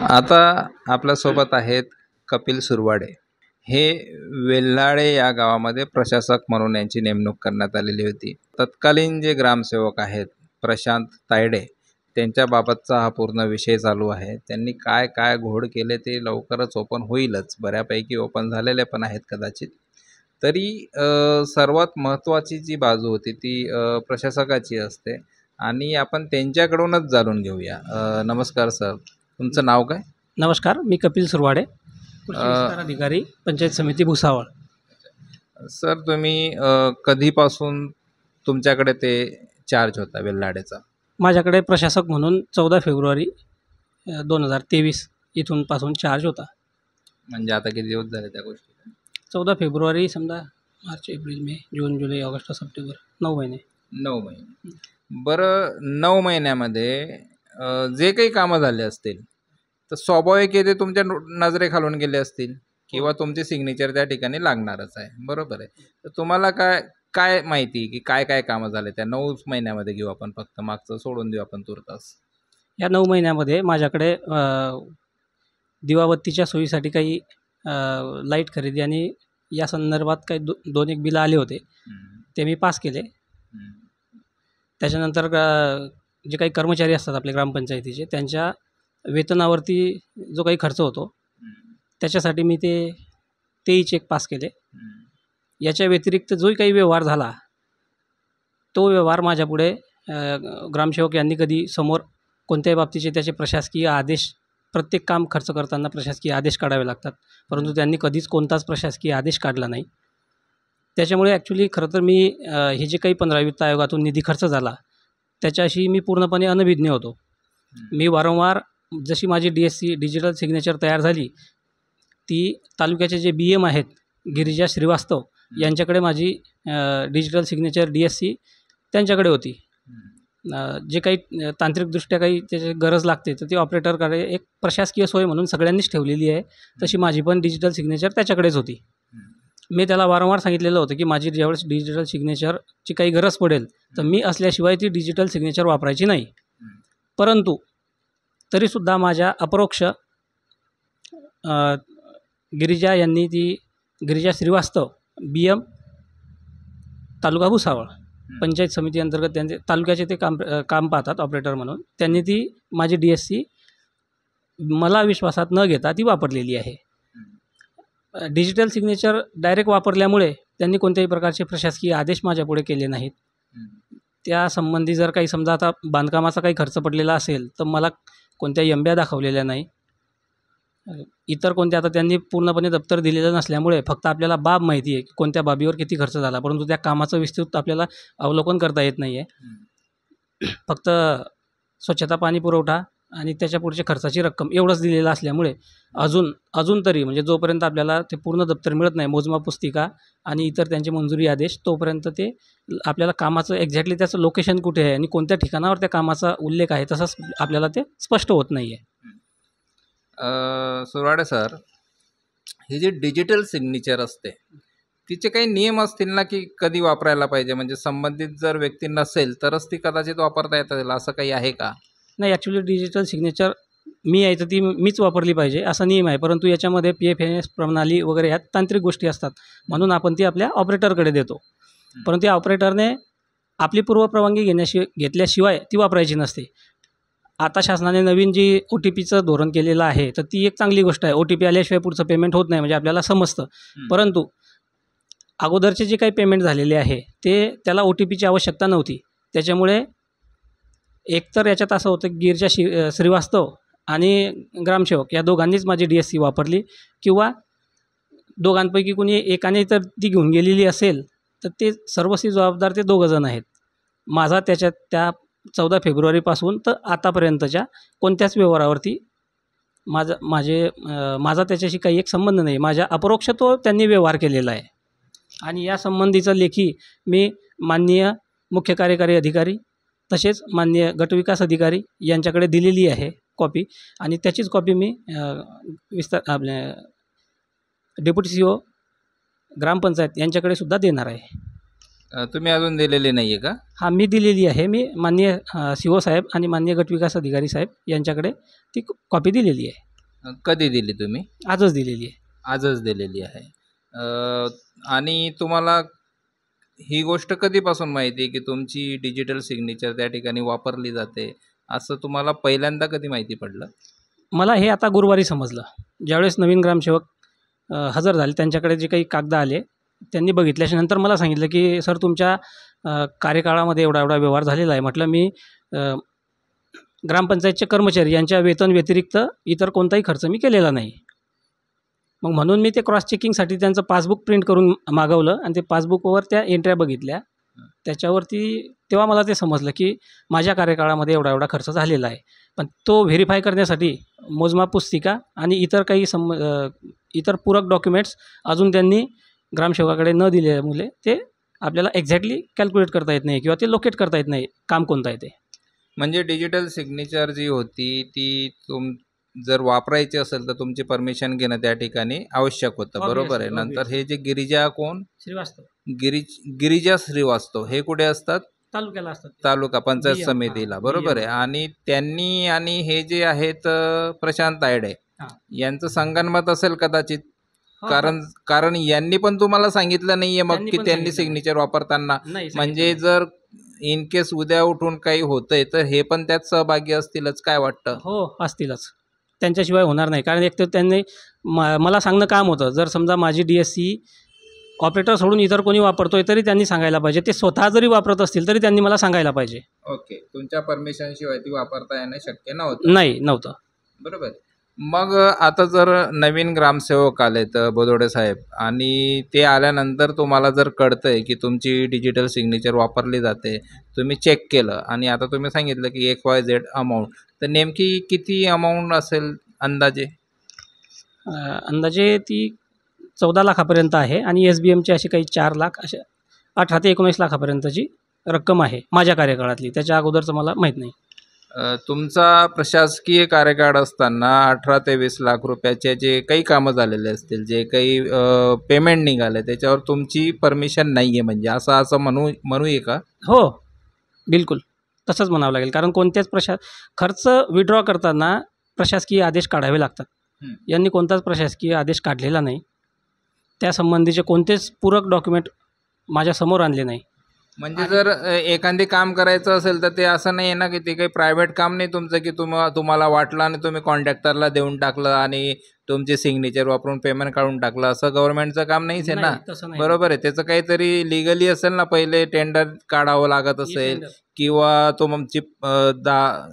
आता आपल्यासोबत आहेत कपिल सुरवाडे. हे वेल्हाळे या गावामध्ये प्रशासक म्हणून यांची नेमणूक करण्यात आलेली होती. तत्कालीन जे ग्रामसेवक आहेत प्रशांत तायडे, त्यांच्याबाबतचा हा पूर्ण विषय चालू आहे. त्यांनी काय काय घोड केले ते लवकरच ओपन होईलच, बऱ्यापैकी ओपन झालेले पण आहेत कदाचित. तरी सर्वात महत्त्वाची जी बाजू होती ती प्रशासकाची असते आणि आपण त्यांच्याकडूनच जाणून घेऊया. नमस्कार सर, तुमचं नाव काय? नमस्कार, मी कपिल सुरवाडे, कृषी विस्तार अधिकारी, पंचायत समिती भुसावळ. सर, तुम्ही कधीपासून तुमच्याकडे ते चार्ज होता वेल्हाडेचा? माझ्याकडे प्रशासक म्हणून 14 फेब्रुवारी 2023 इथून पासून चार्ज होता. म्हणजे आता किती दिवस झाले त्या गोष्टी? 14 फेब्रुवारी समजा मार्च, एप्रिल, मे, जून, जुलै, ऑगस्ट, सप्टेंबर, 9 महिने. 9 महिने. बरं, 9 महिन्यामध्ये जे काही कामं झाले असतील तर स्वाभाविक आहे ते तुमच्या नजरेखालून गेले असतील किंवा तुमची सिग्नेचर त्या ठिकाणी लागणारच आहे, बरोबर आहे. तर तुम्हाला काय काय माहिती की काय काय कामं झाले त्या 9 महिन्यामध्ये? घेऊ आपण, फक्त मागचं सोडून देऊ आपण तुर्तास. या 9 महिन्यामध्ये माझ्याकडे दिवाबत्तीच्या सोयीसाठी काही लाईट खरेदी आणि या संदर्भात काही 2-1 बिलं आले होते, ते मी पास केले. त्याच्यानंतर जे काही कर्मचारी असतात आपले ग्रामपंचायतीचे, त्यांच्या वेतनावरती जो काही खर्च होतो त्याच्यासाठी मी तेही चेक पास केले. याच्या व्यतिरिक्त जोही काही व्यवहार झाला तो व्यवहार माझ्यापुढे ग्रामसेवक यांनी कधी समोर कोणत्याही बाबतीचे त्याचे प्रशासकीय आदेश, प्रत्येक काम खर्च करताना प्रशासकीय आदेश काढावे लागतात, परंतु त्यांनी कधीच कोणताच प्रशासकीय आदेश काढला नाही. त्याच्यामुळे ॲक्च्युली खरं तर मी हे जे काही 15 वित्त आयोगातून निधी खर्च झाला त्याच्याशी मी पूर्णपणे अनभिज्ञ होतो. मी वारंवार, जशी माझी DSC डिजिटल सिग्नेचर तयार झाली, ती तालुक्याचे जे BM आहेत गिरिजा श्रीवास्तव यांच्याकडे माझी डिजिटल सिग्नेचर DSC त्यांच्याकडे होती. जे काही तांत्रिकदृष्ट्या काही त्याची गरज लागते तर ती ऑपरेटरकडे एक प्रशासकीय सोय म्हणून सगळ्यांनीच ठेवलेली आहे. तशी माझी पण डिजिटल सिग्नेचर त्याच्याकडेच होती. मी त्याला वारंवार सांगितलेलं होतं की माझी ज्यावेळेस डिजिटल सिग्नेचरची काही गरज पडेल तर मी असल्याशिवाय ती डिजिटल सिग्नेचर वापरायची नाही. परंतु तरीसुद्धा माझ्या अपरोक्ष गिरिजा श्रीवास्तव BM तालुका भुसावळ पंचायत समिती अंतर्गत त्यांचे तालुक्याचे ते काम पाहतात ऑपरेटर म्हणून, त्यांनी ती माझी DSC मला विश्वासात न घेता ती वापरलेली आहे. डिजिटल सिग्नेचर डायरेक्ट वापरल्यामुळे त्यांनी कोणत्याही प्रकारचे प्रशासकीय आदेश माझ्यापुढे केले नाहीत. त्यासंबंधी जर काही समजा आता बांधकामाचा काही खर्च पडलेला असेल तर मला कोणत्याही एंब्या दाखवलेल्या नाही. इतर कोणत्या, आता त्यांनी पूर्णपणे दप्तर दिलेलं नसल्यामुळे फक्त आपल्याला बाब माहिती आहे की कोणत्या बाबीवर किती खर्च झाला, परंतु त्या कामाचं विस्तृत आपल्याला अवलोकन करता येत नाही आहे. फक्त स्वच्छता, पाणी पुरवठा आणि त्याच्या पुढच्या खर्चाची रक्कम एवढंच दिलेलं असल्यामुळे अजून तरी म्हणजे जोपर्यंत आपल्याला ते पूर्ण दप्तर मिळत नाही, मोजमाप पुस्तिका आणि इतर त्यांचे मंजुरी आदेश, तोपर्यंत ते आपल्याला कामाचं एक्झॅक्टली त्याचं लोकेशन कुठे आहे आणि कोणत्या ठिकाणावर त्या कामाचा उल्लेख आहे तसंच आपल्याला ते स्पष्ट होत नाही आहे. सुरवाडे सर, ही जी डिजिटल सिग्नेचर असते तिचे काही नियम असतील ना की कधी वापरायला पाहिजे? म्हणजे संबंधित जर व्यक्ती नसेल तरच ती कदाचित वापरता येईल, असं काही आहे का? नाही, ॲक्च्युली डिजिटल सिग्नेचर मी आहे तर ती मीच वापरली पाहिजे असा नियम आहे, परंतु याच्यामध्ये PFNS प्रणाली वगैरे ह्या तांत्रिक गोष्टी असतात म्हणून आपण ती आपल्या ऑपरेटरकडे देतो. परंतु या ऑपरेटरने आपली पूर्वपरवानगी घेतल्याशिवाय ती वापरायची नसते. आता शासनाने नवीन जी OTPचं धोरण केलेलं आहे तर ती एक चांगली गोष्ट आहे. OTP आल्याशिवाय पुढचं पेमेंट होत नाही म्हणजे आपल्याला समजतं. परंतु अगोदरचे जे काही पेमेंट झालेले आहे त्याला OTPची आवश्यकता नव्हती. त्याच्यामुळे एकतर याच्यात असं होतं की गिरिजा श्रीवास्तव आणि ग्रामसेवक या दोघांनीच माझी DSC वापरली, किंवा दोघांपैकी कोणी एकाने तर ती घेऊन गेलेली असेल तर ते सर्वस्वी जबाबदार ते दोघंजण आहेत. माझा त्या 14 फेब्रुवारीपासून तर आतापर्यंतच्या कोणत्याच व्यवहारावरती माझा त्याच्याशी काही एक संबंध नाही. माझ्या अपरोक्ष तो त्यांनी व्यवहार केलेला आहे आणि या संबंधीचं लेखी मी माननीय मुख्य कार्यकारी अधिकारी तसेच माननीय गटविकास अधिकारी यांच्याकडे दिलेली आहे कॉपी, आणि त्याचीच कॉपी मी आपल्या डेप्युटी CO ग्रामपंचायत यांच्याकडे सुद्धा देणार आहे. तुम्ही अजून दिलेली नाही आहे का? हां, मी दिलेली आहे. मी माननीय CO साहेब आणि माननीय गटविकास अधिकारी साहेब यांच्याकडे ती कॉपी दिलेली आहे. कधी दिली तुम्ही? आजच दिलेली आहे. आजच दिलेली आहे. आणि तुम्हाला ही गोष्ट कधीपासून माहिती आहे की तुमची डिजिटल सिग्नेचर त्या ठिकाणी वापरली जाते, असं तुम्हाला पहिल्यांदा कधी माहिती पडलं? मला हे आता गुरुवारी समजलं. ज्यावेळेस नवीन ग्रामसेवक हजर झाले, त्यांच्याकडे जे काही कागद आले, त्यांनी बघितल्याच्या नंतर मला सांगितलं की सर तुमच्या कार्यकाळामध्ये एवढा एवढा व्यवहार झालेला आहे. म्हटलं मी ग्रामपंचायतचे कर्मचारी यांच्या वेतन व्यतिरिक्त इतर कोणताही खर्च मी केलेला नाही. मग म्हणून मी ते क्रॉस चेकिंगसाठी त्यांचं पासबुक प्रिंट करून मागवलं आणि ते पासबुकवर त्या एंट्र्या बघितल्या. त्याच्यावरती तेव्हा मला ते समजलं की माझ्या कार्यकाळामध्ये एवढा एवढा खर्च झालेला आहे. पण तो व्हेरीफाय करण्यासाठी मोजमाप पुस्तिका आणि इतर काही इतर पूरक डॉक्युमेंट्स अजून त्यांनी ग्रामसेवकाकडे न दिल्यामुळे ते आपल्याला एक्झॅक्टली कॅल्क्युलेट करता येत नाही किंवा ते लोकेट करता येत नाही काम कोणतं आहे ते. म्हणजे डिजिटल सिग्नेचर जी होती ती जर वापरायची असेल तर तुमची परमिशन घेणं त्या ठिकाणी आवश्यक होतं, बरोबर आहे. Obviously. नंतर हे जे गिरिजा कोण श्रीवास्तव गिरिजा श्रीवास्तव हे कुठे असतात? तालुक्याला असतात. तालुका पंचायत DM, समितीला, हां, बरोबर DM. आहे. आणि त्यांनी आणि हे जे आहेत प्रशांत तायडे हां. यांचं संगनमत असेल कदाचित, हो, कारण यांनी पण तुम्हाला सांगितलं नाहीये मग त्यांनी की पण त्यांनी सांगितलं सिग्नेचर वापरताना. नाही म्हणजे जर इन केस उद्या उठून काही होतंय तर हे पण त्यात सहभागी असतीलच, काय वाटतं? हो असतीलच. त्यांच्याशिवाय होणार नाही. कारण एक तर त्यांनी मला सांगणं काम होतं. जर समजा माझी DSC ऑपरेटर सोडून इतर कोणी वापरतोय तरी त्यांनी सांगायला पाहिजे. ते स्वतः जरी वापरत असतील तरी त्यांनी मला सांगायला पाहिजे. ओके, तुमच्या परमिशन शिवाय ती वापरता येणं शक्य नव्हतं, नव्हतं. बरोबर. मग आता जर नवीन ग्रामसेवक आलेत बोदोडे साहेब, आणि ते आल्यानंतर तुम्हाला जर कळतंय की तुमची डिजिटल सिग्नेचर वापरली जाते, तुम्ही चेक केलं आणि आता तुम्ही सांगितलं की XYZ अमाऊंट, तर नेमकी किती अमाऊंट असेल अंदाजे? अंदाजे ती 14 लाखापर्यंत आहे आणि SBMची अशी काही 4 लाख अशा 18 ते 19 लाखापर्यंतची रक्कम आहे माझ्या कार्यकाळातली. त्याच्या अगोदरचं मला माहीत नाही. तुमचा प्रशासकीय कार्यकाळ असताना 18 ते 20 लाख रुपयाचे जे काही कामं झालेले असतील, जे काही पेमेंट निघाले, त्याच्यावर तुमची परमिशन नाही आहे, म्हणजे असं म्हणूये का? हो, बिलकुल तसंच म्हणावं लागेल. कारण कोणत्याच खर्च विड्रॉ करताना प्रशासकीय आदेश काढावे लागतात. यांनी कोणताच प्रशासकीय आदेश काढलेला नाही. त्यासंबंधीचे कोणतेच पूरक डॉक्युमेंट माझ्यासमोर आणले नाही. म्हणजे जर एखादे काम करायचं असेल तर ते असं नाही आहे ना की ते काही प्रायव्हेट काम नाही तुमचं की तुम्हाला वाटलं आणि तुम्ही कॉन्ट्रॅक्टरला देऊन टाकलं आणि तुमचे सिग्नेचर वापरून पेमेंट काढून टाकलं, असं गव्हर्नमेंटचं काम नाहीच आहे ना, तसं नाही. बरोबर आहे. त्याचं काहीतरी लिगली असेल ना, पहिले टेंडर काढावं लागत असेल किंवा तुमची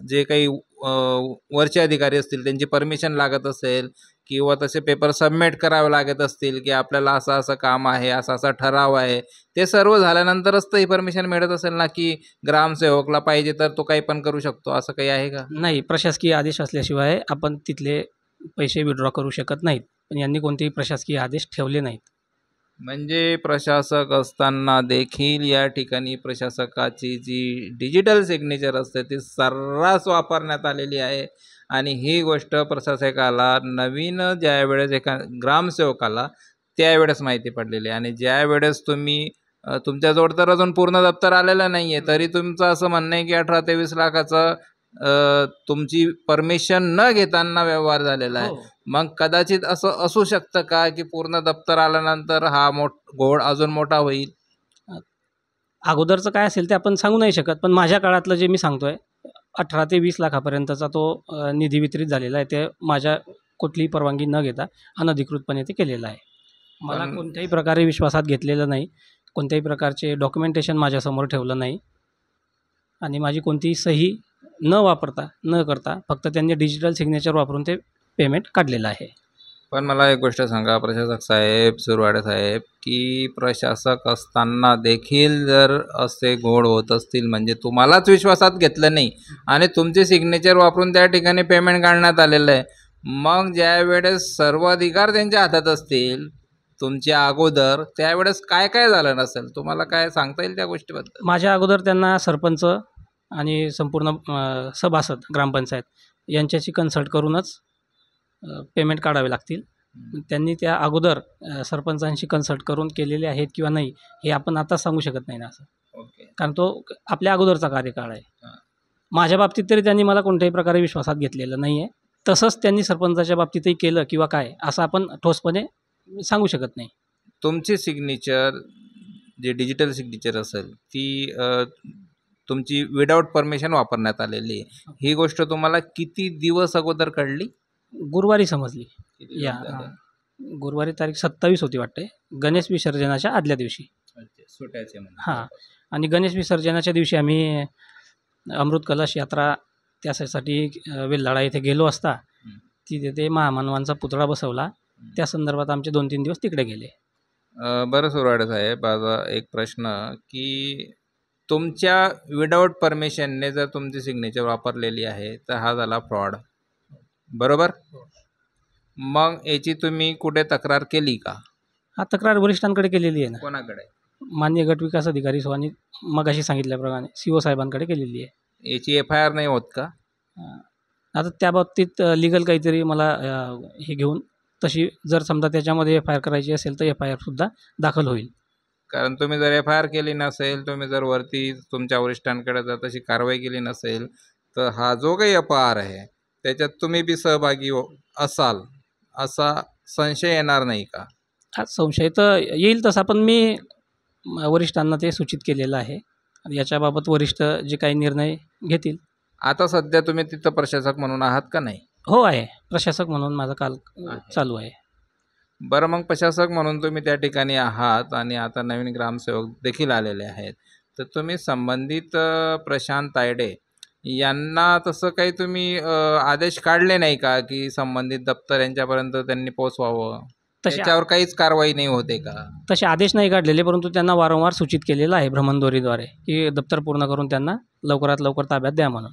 जे काही वरचे अधिकारी असतील त्यांची परमिशन लागत असेल किंवा तसे पेपर सबमिट करावे लागत असतील की आपल्याला असं असं काम आहे, असा असा ठराव आहे. ते सर्व झाल्यानंतरच तर ही परमिशन मिळत असेल ना, की ग्रामसेवकला पाहिजे तर तो काही पण करू शकतो, असं काही आहे का? नाही, प्रशासकीय आदेश असल्याशिवाय आपण तिथले पैसे विड्रॉ करू शकत नाहीत. पण यांनी कोणतेही प्रशासकीय आदेश ठेवले नाहीत. म्हणजे प्रशासक असताना देखील या ठिकाणी प्रशासकाची जी डिजिटल सिग्नेचर असते ती सर्रास वापरण्यात आलेली आहे. आणि ही गोष्ट प्रशासकाला नवीन ज्यावेळेस एका ग्रामसेवकाला त्यावेळेस माहिती पडलेली आहे. आणि ज्यावेळेस तुम्ही तुमच्याजवळ तर अजून पूर्ण दप्तर आलेलं नाही आहे, तरी तुमचं असं म्हणणं आहे की 18 ते 20 लाखाचं तुमची परमिशन न घेताना व्यवहार झालेला आहे. मग कदाचित असं असू शकतं का की पूर्ण दप्तर आल्यानंतर हा घोळ अजून मोठा होईल? अगोदरचं काय असेल ते आपण सांगू नाही शकत. पण माझ्या काळातलं जे मी सांगतोय 18 ते 20 लाखापर्यंतचा तो निधी वितरित झालेला आहे. ते माझ्या कुठलीही परवानगी न घेता अनधिकृतपणे ते केलेलं आहे. मला कोणत्याही प्रकारे विश्वासात घेतलेलं नाही. कोणत्याही प्रकारचे डॉक्युमेंटेशन माझ्यासमोर ठेवलं नाही आणि माझी कोणतीही सही न करता फक्त त्यांनी डिजिटल सिग्नेचर वापरून ते पेमेंट काढलेलं आहे. पण मला एक गोष्ट सांगा प्रशासक साहेब, सुरवाडे साहेब, की प्रशासक असताना देखील जर असे घोळ होत असतील, म्हणजे तुम्हालाच विश्वासात घेतलं नाही आणि तुमचे सिग्नेचर वापरून त्या ठिकाणी पेमेंट काढण्यात आलेलं आहे, मग ज्या वेळेस सर्व अधिकार त्यांच्या हातात असतील तुमच्या अगोदर, त्यावेळेस काय काय झालं नसेल? तुम्हाला काय सांगता येईल त्या गोष्टीबद्दल? माझ्या अगोदर त्यांना सरपंच आणि संपूर्ण सभासद ग्रामपंचायत यांच्याशी कन्सल्ट करूनच पेमेंट काढावे लागतील. त्यांनी त्या अगोदर सरपंचांशी कन्सल्ट करून केलेले आहेत किंवा नाही हे आपण आताच सांगू शकत नाही ना असं. ओके. कारण तो आपल्या अगोदरचा कार्यकाळ आहे. माझ्या बाबतीत तरी त्यांनी मला कोणत्याही प्रकारे विश्वासात घेतलेलं नाही आहे. तसंच त्यांनी सरपंचाच्या बाबतीतही केलं किंवा काय असं आपण ठोसपणे सांगू शकत नाही. तुमची सिग्नेचर जे डिजिटल सिग्नेचर असेल ती तुमची विदाऊट परमिशन वापरण्यात आलेली आहे. ही गोष्ट तुम्हाला किती दिवस अगोदर कळली? गुरुवारी समजली. किती या दिवस झाले? गुरुवारी तारीख 27 होती वाटते, गणेश विसर्जनाच्या आदल्या दिवशी. अच्छा, सुटायचे म्हणजे. हां. आणि गणेश विसर्जनाच्या दिवशी आम्ही अमृत कलश यात्रा त्यासाठी वेल्हाळा येथे गेलो असता हं. तिथे महामानवांचा पुतळा बसवला. त्या संदर्भात आमचे 2-3 दिवस तिकडे गेले. बरं सुरवाडे साहेब, माझा एक प्रश्न की तुमच्या विदाऊट परमिशनने जर तुमची सिग्नेचर वापरलेली आहे तर हा झाला फ्रॉड, बरोबर? मग याची तुम्ही कुठे तक्रार केली का? हा तक्रार वरिष्ठांकडे केलेली आहे ना. कोणाकडे? माननीय गट विकास अधिकारी आणि मगाशी सांगितल्याप्रमाणे CO साहेबांकडे केलेली आहे. याची FIR नाही होत का? आता त्या बाबतीत लीगल काहीतरी मला हे घेऊन तशी जर समजा त्याच्यामध्ये FIR करायची असेल तर FIR सुद्धा दाखल होईल. कारण तुम्ही जर FIR केली नसेल, तुम्ही जर वरती तुमच्या वरिष्ठांकडे जर तशी कारवाई केली नसेल तर हा जो काही अपहार आहे त्याच्यात तुम्ही बी सहभागी असाल असा संशय येणार नाही का? हा संशय तर येईल तसा, पण मी वरिष्ठांना ते सूचित केलेलं आहे. आणि याच्याबाबत वरिष्ठ जे काही निर्णय घेतील. आता सध्या तुम्ही तिथं प्रशासक म्हणून आहात का नाही? हो आहे, प्रशासक म्हणून माझा काल चालू आहे. बरं, मग प्रशासक म्हणून तुम्ही त्या ठिकाणी आहात आणि आता नवीन ग्रामसेवक देखील आलेले आहेत, तर तुम्ही संबंधित प्रशांत तायडे यांना तसं काही तुम्ही आदेश काढले नाही का की संबंधित दप्तर यांच्यापर्यंत त्यांनी पोचवावं? त्याच्यावर काहीच कारवाई नाही होते का? तसे आदेश नाही काढलेले, परंतु त्यांना वारंवार सूचित केलेलं आहे भ्रमणध्वनीद्वारे की दप्तर पूर्ण करून त्यांना लवकरात लवकर ताब्यात द्या म्हणून.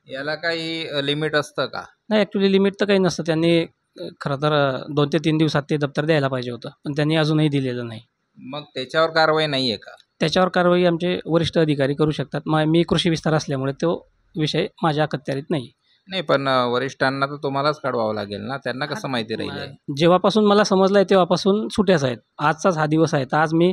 याला काही लिमिट असतं का? नाही, ॲक्च्युली लिमिट तर काही नसतं. त्यांनी खरं तर 2 ते 3 दिवसात ते दप्तर द्यायला पाहिजे होतं, पण त्यांनी अजूनही दिलेलं नाही. मग त्याच्यावर कारवाई नाही आहे का? त्याच्यावर कारवाई आमचे वरिष्ठ अधिकारी करू शकतात. मी कृषी विस्तार असल्यामुळे तो विषय माझ्या अखत्यारीत नाही. नाही, पण वरिष्ठांना तर तुम्हालाच कळवावं लागेल ना, त्यांना कसं माहिती राहील आहे? जेव्हापासून मला समजलं आहे तेव्हापासून सुट्याच आहेत. आजचाच हा दिवस आहे, तर आज मी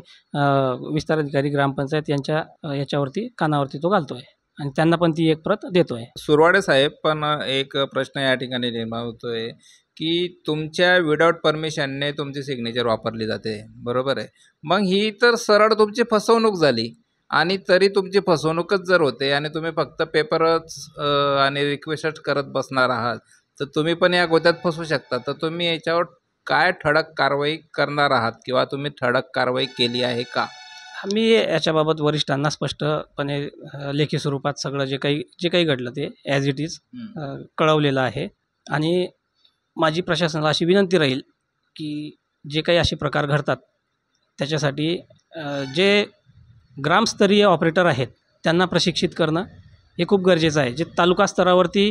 विस्तार अधिकारी ग्रामपंचायत यांच्या याच्यावरती कानावरती तो घालतो आहे आणि त्यांना पण ती एक प्रत देतो आहे. सुरवाडे साहेब, पण एक प्रश्न या ठिकाणी निर्माण होतो आहे की तुमच्या विदाऊट परमिशनने तुमची सिग्नेचर वापरली जाते, बरोबर आहे? मग ही तर सरळ तुमची फसवणूक झाली. आणि तरी तुमची फसवणूकच जर होते आणि तुम्ही फक्त पेपरच आणि रिक्वेस्ट करत बसणार आहात तर तुम्ही पण या गोत्यात फसू शकता. तर तुम्ही याच्यावर काय ठळक कारवाई करणार आहात किंवा तुम्ही ठळक कारवाई केली आहे का? मी याच्याबाबत वरिष्ठांना स्पष्टपणे लेखी स्वरूपात सगळं जे काही घडलं ते ॲज इट इज कळवलेलं आहे. आणि माझी प्रशासनाला अशी विनंती राहील की जे काही असे प्रकार घडतात त्याच्यासाठी जे ग्रामस्तरीय ऑपरेटर आहेत त्यांना प्रशिक्षित करणं हे खूप गरजेचं आहे. जे तालुका स्तरावरती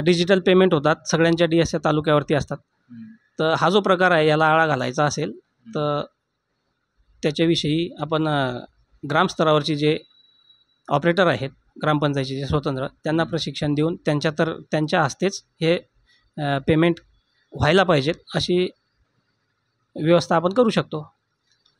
डिजिटल पेमेंट होतात, सगळ्यांच्या DS तालुक्यावरती असतात. तर हा जो प्रकार आहे याला आळा घालायचा असेल तर त्याच्याविषयी आपण ग्रामस्तरावरचे जे ऑपरेटर आहेत ग्रामपंचायतीचे जे स्वतंत्र, त्यांना प्रशिक्षण देऊन त्यांच्या हस्तेच हे पेमेंट व्हायला पाहिजेत अशी व्यवस्था आपण करू शकतो.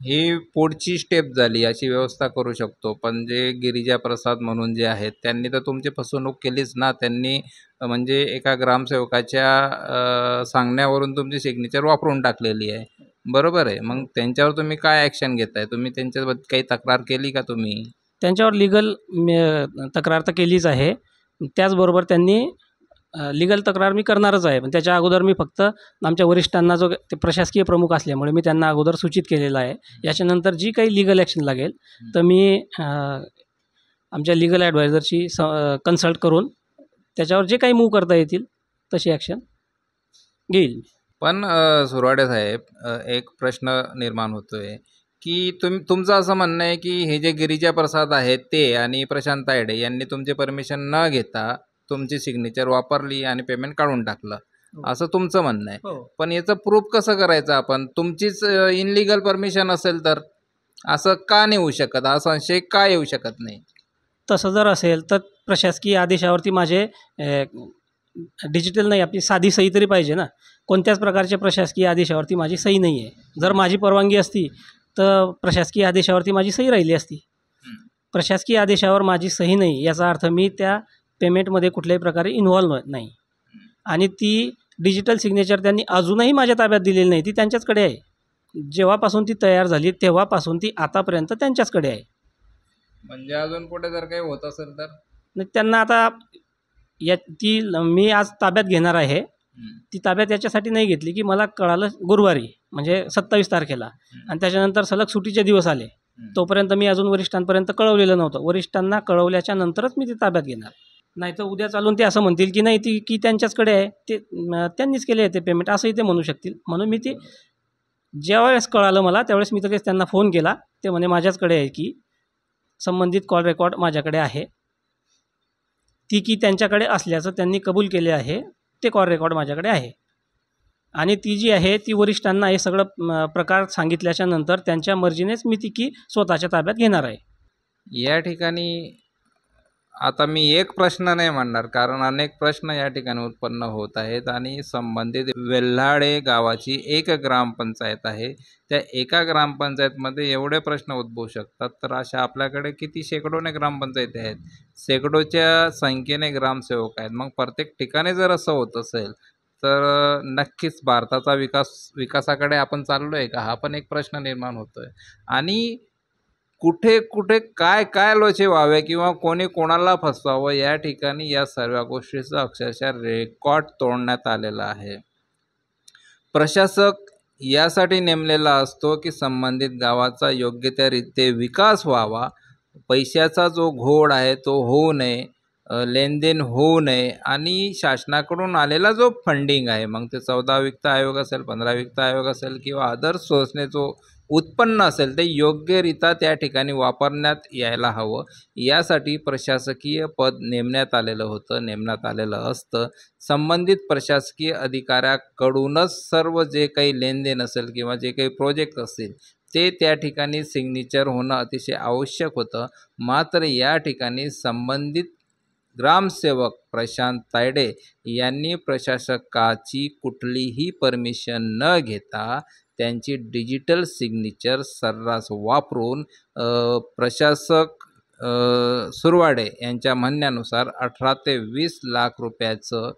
ही पुढची स्टेप झाली, अशी व्यवस्था करू शकतो. पण जे गिरिजा प्रसाद म्हणून जे आहेत त्यांनी तर तुमची फसवणूक केलीच ना. त्यांनी म्हणजे एका ग्रामसेवकाच्या सांगण्यावरून तुमची सिग्नेचर वापरून टाकलेली आहे, बरोबर आहे? मग त्यांच्यावर तुम्ही काय ॲक्शन घेताय? तुम्ही त्यांच्याबद्दल काही तक्रार केली का तुम्ही? त्यांच्यावर लीगल तक्रार तर केलीच आहे. त्याचबरोबर त्यांनी लीगल तक्रार मी करणारच आहे. पण त्याच्या अगोदर मी फक्त आमच्या वरिष्ठांना जो ते प्रशासकीय प्रमुख असल्यामुळे मी त्यांना अगोदर सूचित केलेलं आहे. याच्यानंतर जी काही लीगल ॲक्शन लागेल तर मी आमच्या लीगल ॲडवायझरशी कन्सल्ट करून त्याच्यावर जे काही मूव्ह करता येतील तशी ॲक्शन घेईल. पण सुरवाडे साहेब, एक प्रश्न निर्माण होतो आहे की तुमचं असं म्हणणं आहे की हे जे गिरिजा प्रसाद आहेत ते आणि प्रशांत तायडे यांनी तुमची परमिशन न घेता तुमची सिग्नेचर वापरली आणि पेमेंट काढून टाकलं, असं तुमचं म्हणणं आहे. पण याचं प्रूफ कसं करायचं आपण? तुमचीच इनलिगल परमिशन असेल तर असं का नाही होऊ शकत? हा संशय का येऊ शकत नाही? तसं जर असेल तर प्रशासकीय आदेशावरती माझे डिजिटल नाही, आपली साधी सही तरी पाहिजे ना. कोणत्याच प्रकारच्या प्रशासकीय आदेशावरती माझी सही नाही आहे. जर माझी परवानगी असती तर प्रशासकीय आदेशावरती माझी सही राहिली असती. प्रशासकीय आदेशावर माझी सही नाही याचा अर्थ मी त्या पेमेंटमध्ये कुठल्याही प्रकारे इन्व्हॉल्व नाही. आणि ती डिजिटल सिग्नेचर त्यांनी अजूनही माझ्या ताब्यात दिलेली नाही, ती त्यांच्याचकडे आहे. जेव्हापासून ती तयार झाली तेव्हापासून ती आतापर्यंत त्यांच्याचकडे आहे. म्हणजे अजून पुढे जर काही होत असेल तर? आणि त्यांना आता मी आज ताब्यात घेणार आहे. ती ताब्यात याच्यासाठी नाही घेतली की मला कळालं गुरुवारी म्हणजे 27 तारखेला, आणि त्याच्यानंतर सलग सुट्टीचे दिवस आले. तोपर्यंत मी अजून वरिष्ठांपर्यंत कळवलेलं नव्हतं. वरिष्ठांना कळवल्याच्या नंतरच मी ती ताब्यात घेणार. नाही तर उद्या चालून ते असं म्हणतील की नाही ती की त्यांच्याचकडे आहे, ते त्यांनीच केले आहे ते पेमेंट, असंही ते म्हणू शकतील. म्हणून मी ती ज्यावेळेस कळालं मला त्यावेळेस मी लगेच त्यांना फोन केला. ते म्हणे माझ्याचकडे आहे की संबंधित कॉल रेकॉर्ड माझ्याकडे आहे. ती की त्यांच्याकडे असल्याचं त्यांनी कबूल केले आहे. ते कॉल रेकॉर्ड माझ्याकडे आहे आणि ती जी आहे ती वरिष्ठांना हे सगळं प्रकार सांगितल्याच्या नंतर त्यांच्या मर्जीनेच मी ती की स्वतःच्या ताब्यात घेणार आहे. या ठिकाणी आता मी एक प्रश्न नाही म्हणणार, कारण अनेक प्रश्न या ठिकाणी उत्पन्न होत आहेत आणि संबंधित वेल्हाडे गावाची एक ग्रामपंचायत आहे. त्या एका ग्रामपंचायतमध्ये एवढे प्रश्न उद्भवू शकतात, तर अशा आपल्याकडे किती शेकडोने ग्रामपंचायती आहेत, शेकडोच्या संख्येने ग्रामसेवक आहेत. मग प्रत्येक ठिकाणी जर असं होत असेल तर नक्कीच भारताचा विकासाकडे आपण चाललो आहे का, हा पण एक प्रश्न निर्माण होतोय. आणि कुठे कुठे काय काय लोचे व्हावे किंवा कोणी कोणाला फसवावं, या ठिकाणी या सर्व गोष्टीचं अक्षरशः रेकॉर्ड तोडण्यात आलेला आहे. प्रशासक यासाठी नेमलेला असतो की संबंधित गावाचा योग्य त्या रीते विकास व्हावा, पैशाचा जो घोळ आहे तो होऊ नये, लेनदेन होऊ नये, आणि शासनाकडून आलेला जो फंडिंग आहे, मग ते 14 वित्त आयोग असेल, 15 वित्त आयोग असेल किंवा अदर सोर्सने जो उत्पन्न असेल ते योग्यरित्या त्या ठिकाणी वापरण्यात यायला हवं. यासाठी प्रशासकीय पद नेमण्यात आलेलं असतं. संबंधित प्रशासकीय अधिकाऱ्याकडूनच सर्व जे काही लेनदेन असेल किंवा जे काही प्रोजेक्ट असतील ते त्या ठिकाणी सिग्नेचर होणं अतिशय आवश्यक होतं. मात्र या ठिकाणी संबंधित ग्रामसेवक प्रशांत तायडे यांनी प्रशासकाची कुठलीही परमिशन न घेता त्यांची डिजिटल सिग्नेचर सर्रास वापरून प्रशासक सुरवाडे यांच्या म्हणण्यानुसार 18 ते 20 लाख रुपयाचं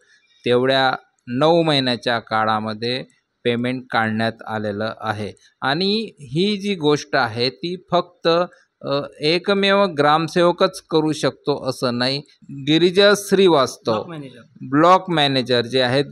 तेवढ्या 9 महिन्याच्या काळामध्ये पेमेंट काढण्यात आलेलं आहे. आणि ही जी गोष्ट आहे ती फक्त एकमेव ग्रामसेवकच करू शकतो असं नाही. गिरिजा श्रीवास्तव ब्लॉक मॅनेजर जे आहेत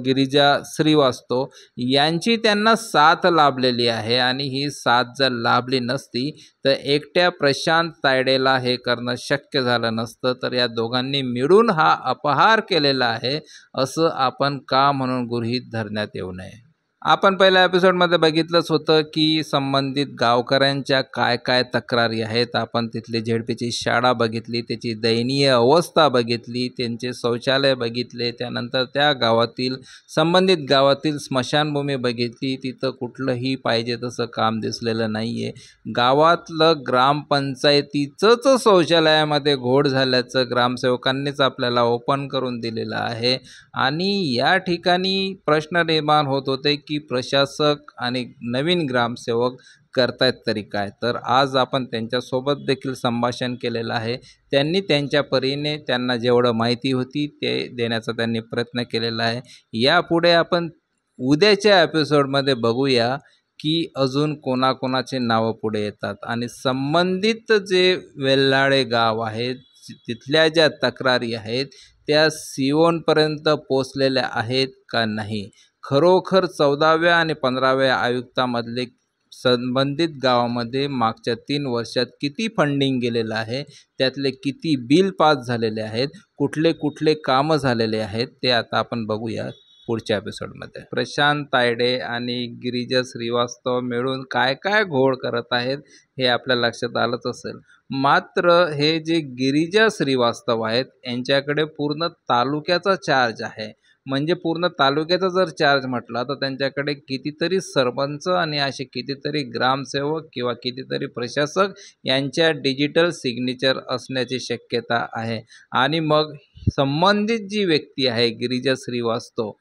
गिरिजा श्रीवास्तव यांची त्यांना साथ लाभलेली आहे. आणि ही साथ जर लाभली नसती तर एकट्या प्रशांत तायडेला हे करणं शक्य झालं नसतं. तर या दोघांनी मिळून हा अपहार केलेला आहे असं आपण का म्हणून गृहीत धरण्यात येऊ नये. आपण पहिल्या एपिसोडमध्ये बघितलंच होतं की संबंधित गावकऱ्यांच्या काय काय तक्रारी आहेत. आपण तिथली झेडपीची शाळा बघितली, त्याची दयनीय अवस्था बघितली, त्यांचे शौचालय बघितले, त्यानंतर त्या गावातील संबंधित गावातील स्मशानभूमी बघितली. तिथं कुठलंही पाहिजे तसं काम दिसलेलं नाही आहे. गावातलं ग्रामपंचायतीचंच शौचालयामध्ये घोळ झाल्याचं ग्रामसेवकांनीच आपल्याला ओपन करून दिलेलं आहे. आणि या ठिकाणी प्रश्न निर्माण होत होते की प्रशासक आणि नवीन ग्रामसेवक करतायत तरी काय. तर आज आपण त्यांच्यासोबत देखील संभाषण केलेलं आहे. त्यांनी त्यांच्या परीने त्यांना जेवढं माहिती होती ते देण्याचा त्यांनी प्रयत्न केलेला आहे. यापुढे आपण उद्याच्या एपिसोडमध्ये बघूया की अजून कोणाकोणाचे नावं पुढे येतात आणि संबंधित जे वेल्हाडे गाव आहे तिथल्या ज्या तक्रारी आहेत त्या सीओनपर्यंत पोचलेल्या आहेत का नाही. खरोखर 14व्या आणि 15व्या आयुक्तामधले संबंधित गावामध्ये मागच्या 3 वर्षात किती फंडिंग गेलेलं आहे, त्यातले किती बिल पास झालेले आहेत, कुठले कुठले कामं झालेले आहेत ते आता आपण बघूया पुढच्या एपिसोडमध्ये. प्रशांत तायडे आणि गिरिजा श्रीवास्तव मिळून काय काय घोळ करत आहेत हे आपल्या लक्षात आलंच असेल. मात्र हे जे गिरिजा श्रीवास्तव आहेत यांच्याकडे पूर्ण तालुक्याचा चार्ज आहे. म्हणजे पूर्ण तालुक्याचा जर चार्ज म्हटला तर त्यांच्याकडे कितीतरी सरपंच आणि असे कितीतरी ग्रामसेवक किंवा कितीतरी प्रशासक यांच्या डिजिटल सिग्नेचर असण्याची शक्यता आहे. आणि मग संबंधित जी व्यक्ती आहे गिरिजा श्रीवास्तव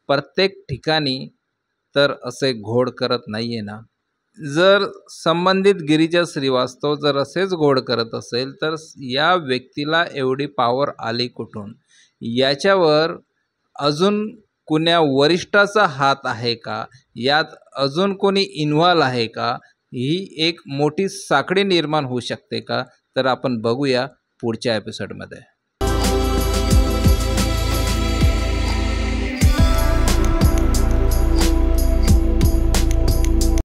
प्रत्येक ठिकाणी तर असे घोळ करत नाही आहे ना. जर संबंधित गिरिजा श्रीवास्तव जर असेच घोळ करत असेल तर या व्यक्तीला एवढी पॉवर आली कुठून. याच्यावर अजून कुण्या वरिष्ठाचा हात आहे का, यात अजून कोणी इन्व्हॉल्व आहे का, ही एक मोठी साखळी निर्माण होऊ शकते का, तर आपण बघूया पुढच्या एपिसोडमध्ये.